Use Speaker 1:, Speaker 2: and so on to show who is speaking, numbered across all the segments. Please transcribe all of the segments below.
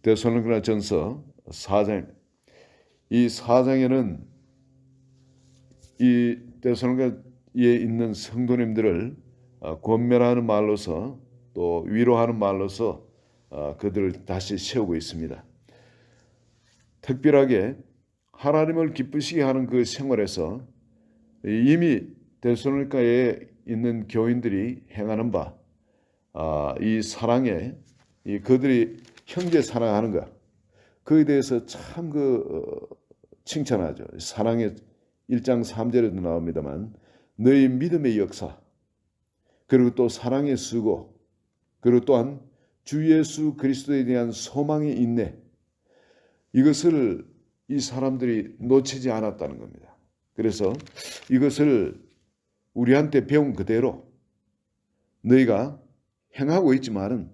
Speaker 1: 데살로니가전서 4장, 이 4장에는 이 데살로니가에 있는 성도님들을 권면하는 말로서 또 위로하는 말로서 그들을 다시 세우고 있습니다. 특별하게 하나님을 기쁘시게 하는 그 생활에서 이미 데살로니가에 있는 교인들이 행하는 바, 이 사랑에 그들이 형제 사랑하는 것, 그에 대해서 참 칭찬하죠. 사랑의 1장 3절에도 나옵니다만 너희 믿음의 역사, 그리고 또 사랑의 수고, 그리고 또한 주 예수 그리스도에 대한 소망의 인내, 이것을 이 사람들이 놓치지 않았다는 겁니다. 그래서 이것을 우리한테 배운 그대로 너희가 행하고 있지만은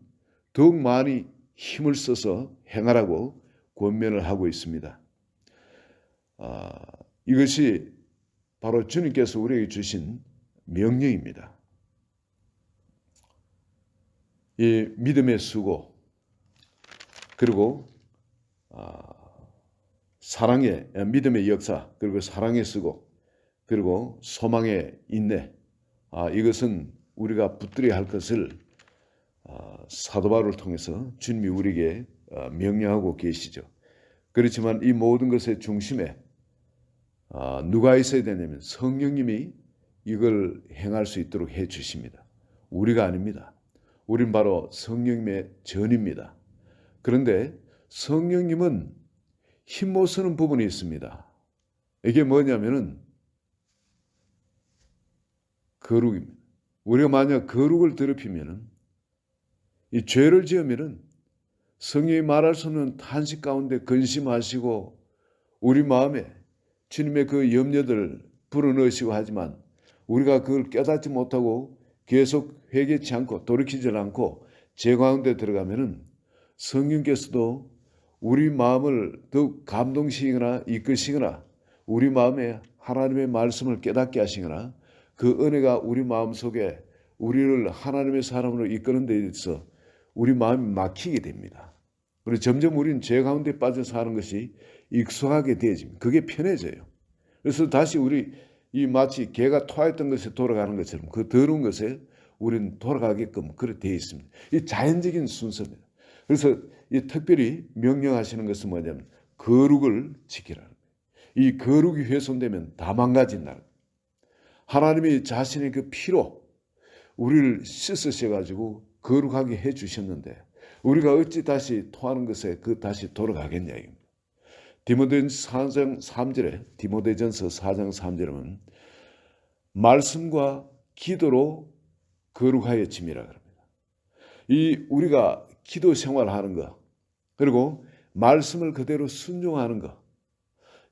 Speaker 1: 더욱 많이 힘을 써서 행하라고 권면을 하고 있습니다. 이것이 바로 주님께서 우리에게 주신 명령입니다. 이 믿음의 수고, 그리고 사랑의 믿음의 역사, 그리고 사랑의 수고, 그리고 소망의 인내, 이것은 우리가 붙들어야 할 것을 사도 바울을 통해서 주님이 우리에게 명령하고 계시죠. 그렇지만 이 모든 것의 중심에 누가 있어야 되냐면 성령님이 이걸 행할 수 있도록 해 주십니다. 우리가 아닙니다. 우린 바로 성령님의 전입니다. 그런데 성령님은 힘 못 쓰는 부분이 있습니다. 이게 뭐냐면은 거룩입니다. 우리가 만약 거룩을 더럽히면은, 이 죄를 지으면은 성령이 말할 수 없는 탄식 가운데 근심하시고 우리 마음에 주님의 그 염려들을 불어넣으시고 하지만 우리가 그걸 깨닫지 못하고 계속 회개치 않고 돌이키지 않고 죄 가운데 들어가면은 성령께서도 우리 마음을 더욱 감동시키거나 이끄시거나 우리 마음에 하나님의 말씀을 깨닫게 하시거나 그 은혜가 우리 마음속에 우리를 하나님의 사람으로 이끄는 데 있어서 우리 마음이 막히게 됩니다. 그리고 점점 우리는 죄 가운데 빠져 사는 것이 익숙하게 되어집니다. 그게 편해져요. 그래서 다시 우리 마치 개가 토했던 것에 돌아가는 것처럼 그 더러운 것에 우리는 돌아가게끔 그렇게 되어 있습니다. 이 자연적인 순서입니다. 그래서 이 특별히 명령하시는 것은 뭐냐면 거룩을 지키라는 거예요. 이 거룩이 훼손되면 다 망가진다는 거예요. 하나님이 자신의 그 피로 우리를 씻으셔가지고 거룩하게 해주셨는데 우리가 어찌 다시 토하는 것에 다시 돌아가겠냐 이겁니다. 디모데전서 4장 3절에 디모데전서 4장 3절에는 말씀과 기도로 거룩하여 짐이라 그럽니다. 이 우리가 기도 생활하는 것, 그리고 말씀을 그대로 순종하는 것,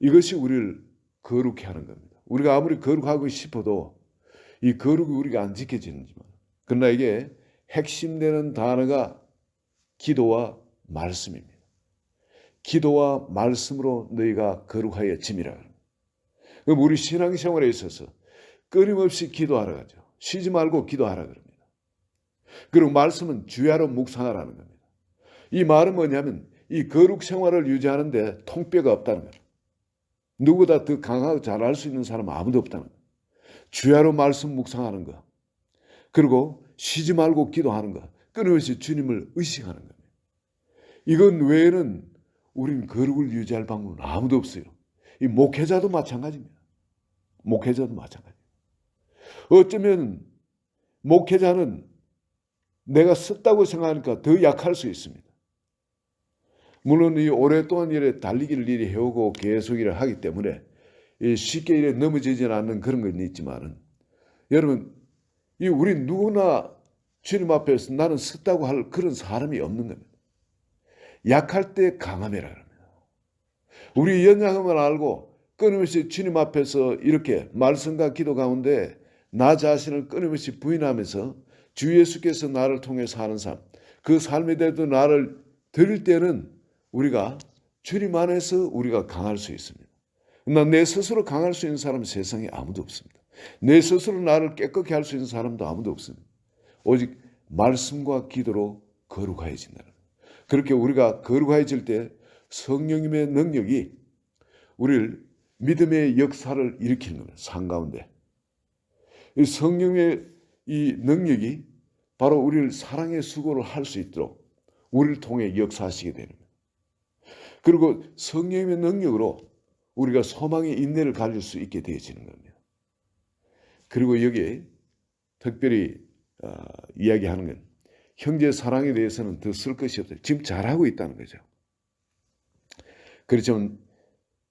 Speaker 1: 이것이 우리를 거룩해 하는 겁니다. 우리가 아무리 거룩하고 싶어도 이 거룩이 우리가 안 지켜지는지만, 그러나 이게 핵심되는 단어가 기도와 말씀입니다. 기도와 말씀으로 너희가 거룩하여 짐이라. 그럼 우리 신앙생활에 있어서 끊임없이 기도하라 하죠. 쉬지 말고 기도하라 그럽니다. 그리고 말씀은 주야로 묵상하라는 겁니다. 이 말은 뭐냐면 이 거룩 생활을 유지하는데 통뼈가 없다는 거예요. 누구보다 더 강하고 잘할 수 있는 사람은 아무도 없다는 거예요. 주야로 말씀 묵상하는 것, 그리고 쉬지 말고 기도하는 것, 끊임없이 주님을 의식하는 겁니다. 이건 외에는 우리는 거룩을 유지할 방법은 아무도 없어요. 이 목회자도 마찬가지입니다. 목회자도 마찬가지입니다. 어쩌면 목회자는 내가 썼다고 생각하니까 더 약할 수 있습니다. 물론 이 오랫동안 이래 달리기를 이래 해오고 계속 일을 하기 때문에 쉽게 이래 넘어지지 않는 그런 건 있지만은, 여러분, 우리 누구나 주님 앞에서 나는 썼다고 할 그런 사람이 없는 겁니다. 약할 때 강함이라 합니다. 우리 연약함을 알고 끊임없이 주님 앞에서 이렇게 말씀과 기도 가운데 나 자신을 끊임없이 부인하면서 주 예수께서 나를 통해서 하는 삶, 그 삶에 대해서 나를 드릴 때는 우리가 주님 안에서 우리가 강할 수 있습니다. 그러나 내 스스로 강할 수 있는 사람은 세상에 아무도 없습니다. 내 스스로 나를 깨끗게 할 수 있는 사람도 아무도 없습니다. 오직 말씀과 기도로 거룩해진다는 거예요. 그렇게 우리가 거룩해질 때 성령님의 능력이 우리를 믿음의 역사를 일으키는 겁니다. 삶 가운데. 이 성령의 이 능력이 바로 우리를 사랑의 수고를 할 수 있도록 우리를 통해 역사하시게 되는 거예요. 그리고 성령의 능력으로 우리가 소망의 인내를 가질 수 있게 되어지는 겁니다. 그리고 여기에 특별히 이야기하는 건 형제 사랑에 대해서는 더 쓸 것이 없다. 지금 잘하고 있다는 거죠. 그렇지만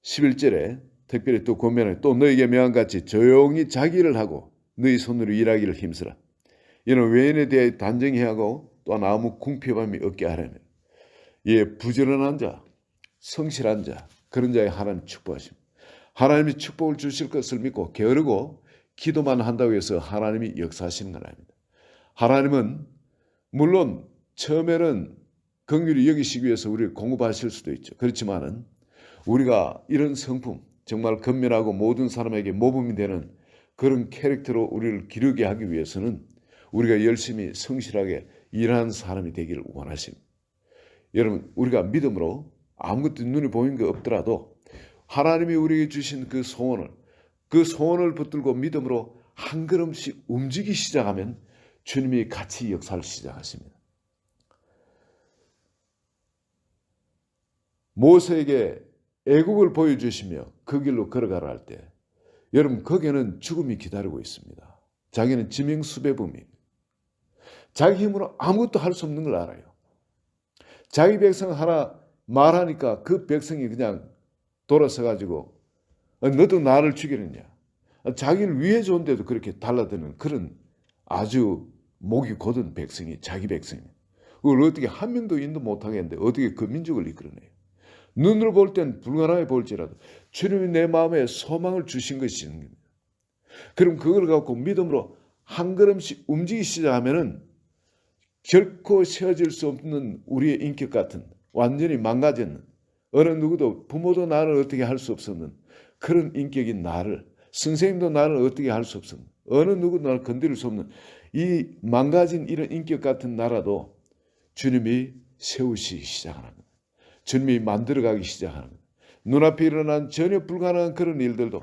Speaker 1: 11절에 특별히 또 권면해 또 너에게 명한같이 조용히 자기를 하고 너희 손으로 일하기를 힘쓰라. 이는 외인에 대해 단정히 하고 또한 아무 궁핍함이 없게 하라며. 예, 부지런한 자, 성실한 자, 그런 자에 하나님 축복하십니다. 하나님이 축복을 주실 것을 믿고 게으르고 기도만 한다고 해서 하나님이 역사하시는 건 아닙니다. 하나님은 물론 처음에는 긍휼히 여기시기 위해서 우리를 공급하실 수도 있죠. 그렇지만은 우리가 이런 성품, 정말 근면하고 모든 사람에게 모범이 되는 그런 캐릭터로 우리를 기르게 하기 위해서는 우리가 열심히 성실하게 일하는 사람이 되기를 원하십니다. 여러분, 우리가 믿음으로 아무것도 눈에 보이는 게 없더라도 하나님이 우리에게 주신 그 소원을 붙들고 믿음으로 한 걸음씩 움직이기 시작하면 주님이 같이 역사를 시작하십니다. 모세에게 애국을 보여주시며 그 길로 걸어가라 할 때 여러분 거기에는 죽음이 기다리고 있습니다. 자기는 지명수배범입니다. 자기 힘으로 아무것도 할 수 없는 걸 알아요. 자기 백성 하나 말하니까 그 백성이 그냥 돌아서 가지고 너도 나를 죽이느냐. 자기를 위해 좋은데도 그렇게 달라드는 그런 아주 목이 곧은 백성이 자기 백성입니다. 그걸 어떻게 한 명도 인도 못하겠는데 어떻게 그 민족을 이끌어내요. 눈으로 볼 땐 불가능해 볼지라도 주님이 내 마음에 소망을 주신 것이 있는 겁니다. 그럼 그걸 갖고 믿음으로 한 걸음씩 움직이기 시작하면은 결코 세워질 수 없는 우리의 인격 같은 완전히 망가졌는 어느 누구도 부모도 나를 어떻게 할 수 없었는 그런 인격인 나를 선생님도 나를 어떻게 할 수 없었는 어느 누구도 나를 건드릴 수 없는 이 망가진 이런 인격 같은 나라도 주님이 세우시기 시작하는 겁니다. 주님이 만들어가기 시작하는 겁니다. 눈앞에 일어난 전혀 불가능한 그런 일들도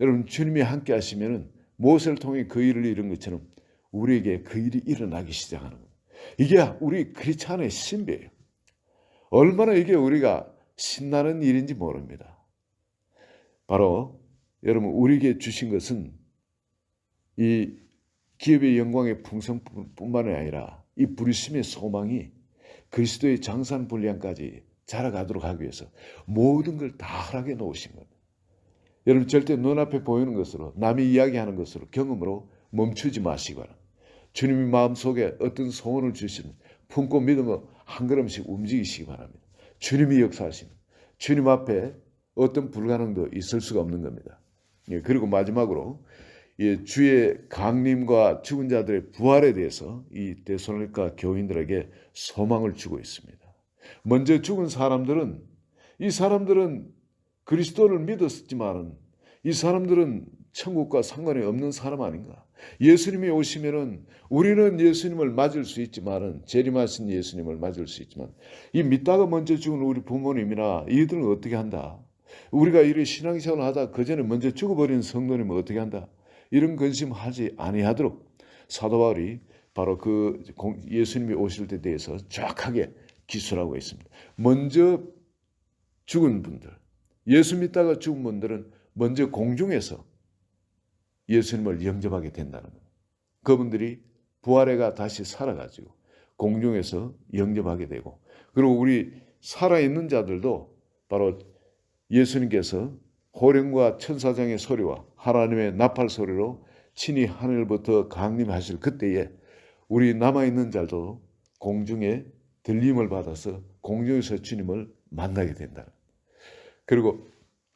Speaker 1: 여러분 주님이 함께 하시면 모세를 통해 그 일을 이룬 것처럼 우리에게 그 일이 일어나기 시작하는 겁니다. 이게 우리 크리스찬의 신비예요. 얼마나 이게 우리가 신나는 일인지 모릅니다. 바로 여러분 우리에게 주신 것은 이 기업의 영광의 풍성뿐만이 아니라 이 부르심의 소망이 그리스도의 장산 분량까지 자라가도록 하기 위해서 모든 걸 다 허락해 놓으신 겁니다. 여러분 절대 눈앞에 보이는 것으로 남이 이야기하는 것으로 경험으로 멈추지 마시기 바랍니다. 주님이 마음속에 어떤 소원을 주시는 품고 믿음으로 한 걸음씩 움직이시기 바랍니다. 주님이 역사하십니다. 주님 앞에 어떤 불가능도 있을 수가 없는 겁니다. 그리고 마지막으로 주의 강림과 죽은 자들의 부활에 대해서 이 데살로니가 교인들에게 소망을 주고 있습니다. 먼저 죽은 사람들은 이 사람들은 그리스도를 믿었지만 이 사람들은 천국과 상관이 없는 사람 아닌가? 예수님이 오시면은 우리는 예수님을 맞을 수 있지만은 재림하신 예수님을 맞을 수 있지만 이 믿다가 먼저 죽은 우리 부모님이나 이들은 어떻게 한다? 우리가 이런 신앙생활을 하다 그 전에 먼저 죽어버린 성도님은 어떻게 한다? 이런 근심하지 아니하도록 사도 바울이 바로 그 예수님이 오실 때 대해서 정확하게 기술하고 있습니다. 먼저 죽은 분들, 예수 믿다가 죽은 분들은 먼저 공중에서 예수님을 영접하게 된다는 거예요. 그분들이 부활해가 다시 살아가지고 공중에서 영접하게 되고 그리고 우리 살아있는 자들도 바로 예수님께서 호령과 천사장의 소리와 하나님의 나팔 소리로 친히 하늘부터 강림하실 그때에 우리 남아있는 자도 공중에 들림을 받아서 공중에서 주님을 만나게 된다. 그리고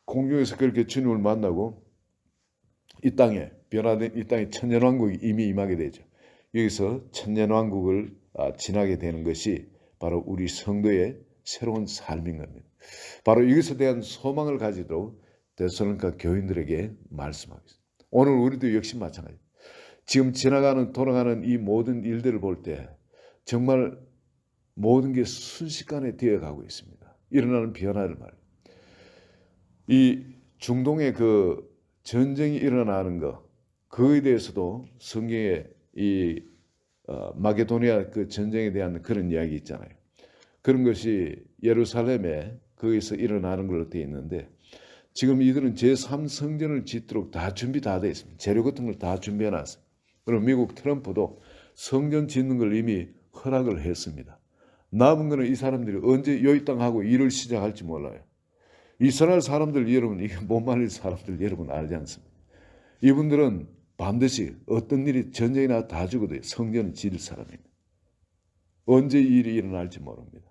Speaker 1: 공중에서 그렇게 주님을 만나고 이 땅에 변화된 이 땅에 천년왕국이 이미 임하게 되죠. 여기서 천년왕국을 지나게 되는 것이 바로 우리 성도의 새로운 삶인 겁니다. 바로 이것에 대한 소망을 가지도록 데살로니가 교인들에게 말씀하겠습니다. 오늘 우리도 역시 모든 게 순식간에 되어가고 있습니다. 일어나는 변화를 말이에요. 이 중동의 그 전쟁이 일어나는 것, 그에 대해서도 성경에 이 마게도니아 그 전쟁에 대한 그런 이야기 있잖아요. 그런 것이 예루살렘에 거기서 일어나는 걸로 되어 있는데, 지금 이들은 제3성전을 짓도록 다 준비 다 되어 있습니다. 재료 같은 걸 다 준비해 놨어요. 그리고 미국 트럼프도 성전 짓는 걸 이미 허락을 했습니다. 남은 거는 이 사람들이 언제 이 땅하고 일을 시작할지 몰라요. 이스라엘 사람들 여러분, 이게 못 말릴 사람들 여러분 알지 않습니까? 이분들은 반드시 어떤 일이 전쟁이 나도 다 죽어도 성전을 지을 사람입니다. 언제 이 일이 일어날지 모릅니다.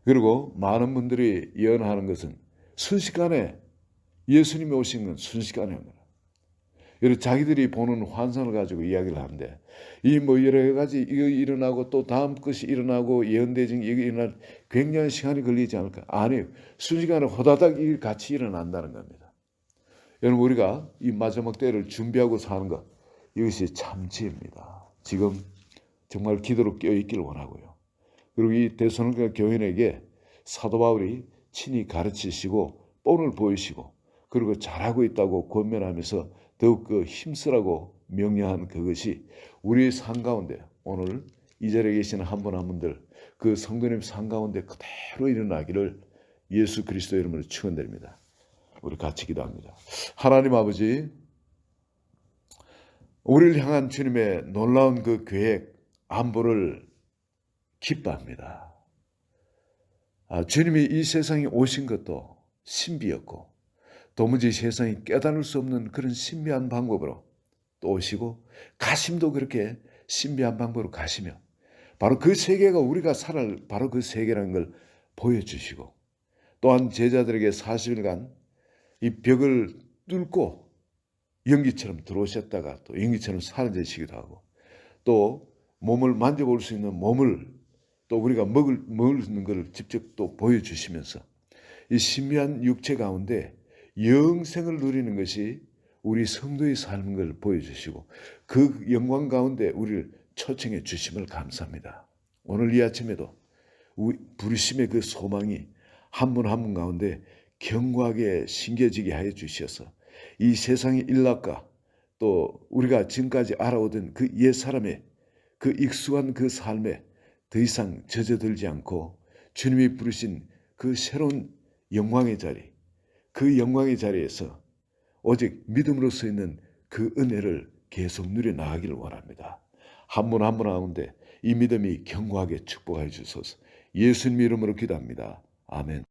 Speaker 1: 그리고 많은 분들이 예언하는 것은 순식간에, 예수님이 오신 건 순식간에 합니다. 여러 자기들이 보는 환상을 가지고 이야기를 하는데, 이 뭐 여러 가지 이거 일어나고 또 다음 것이 일어나고 예언대증 이거 일어날 굉장한 시간이 걸리지 않을까? 아니요. 순식간에 호다닥 이 같이 일어난다는 겁니다. 여러분, 우리가 이 마지막 때를 준비하고 사는 것, 이것이 참지입니다. 지금 정말 기도로 껴있기를 원하고요. 그리고 이 데살로니가 교인에게 사도 바울이 친히 가르치시고 본을 보이시고 그리고 잘하고 있다고 권면하면서 더욱 그 힘쓰라고 명령한 그것이 우리의 삶 가운데, 오늘 이 자리에 계시는 한 분 한 분들 그 성도님 삶 가운데 그대로 일어나기를 예수 그리스도 이름으로 축원드립니다. 우리 같이 기도합니다. 하나님 아버지, 우리를 향한 주님의 놀라운 그 계획, 안보를 기뻐합니다. 주님이 이 세상에 오신 것도 신비였고 도무지 세상이 깨달을 수 없는 그런 신비한 방법으로 또 오시고, 가심도 그렇게 신비한 방법으로 가시며 바로 그 세계가 우리가 살아갈 바로 그 세계라는 걸 보여주시고, 또한 제자들에게 40일간 이 벽을 뚫고 연기처럼 들어오셨다가 또 연기처럼 사라지시기도 하고, 또 몸을 만져볼 수 있는 몸을 또 우리가 먹는 것을 직접 또 보여주시면서 이 신비한 육체 가운데 영생을 누리는 것이 우리 성도의 삶인 걸 보여주시고, 그 영광 가운데 우리를 초청해 주심을 감사합니다. 오늘 이 아침에도 부르심의 그 소망이 한 분 한 분 가운데 견고하게 심겨지게 하여 주셔서 이 세상의 일락과 또 우리가 지금까지 알아오던 그 옛사람의 그 익숙한 그 삶에 더 이상 젖어들지 않고 주님이 부르신 그 새로운 영광의 자리, 그 영광의 자리에서 오직 믿음으로 서 있는 그 은혜를 계속 누려 나가기를 원합니다. 한 분 한 분 가운데 이 믿음이 견고하게 축복하여 주소서. 예수님 이름으로 기도합니다. 아멘.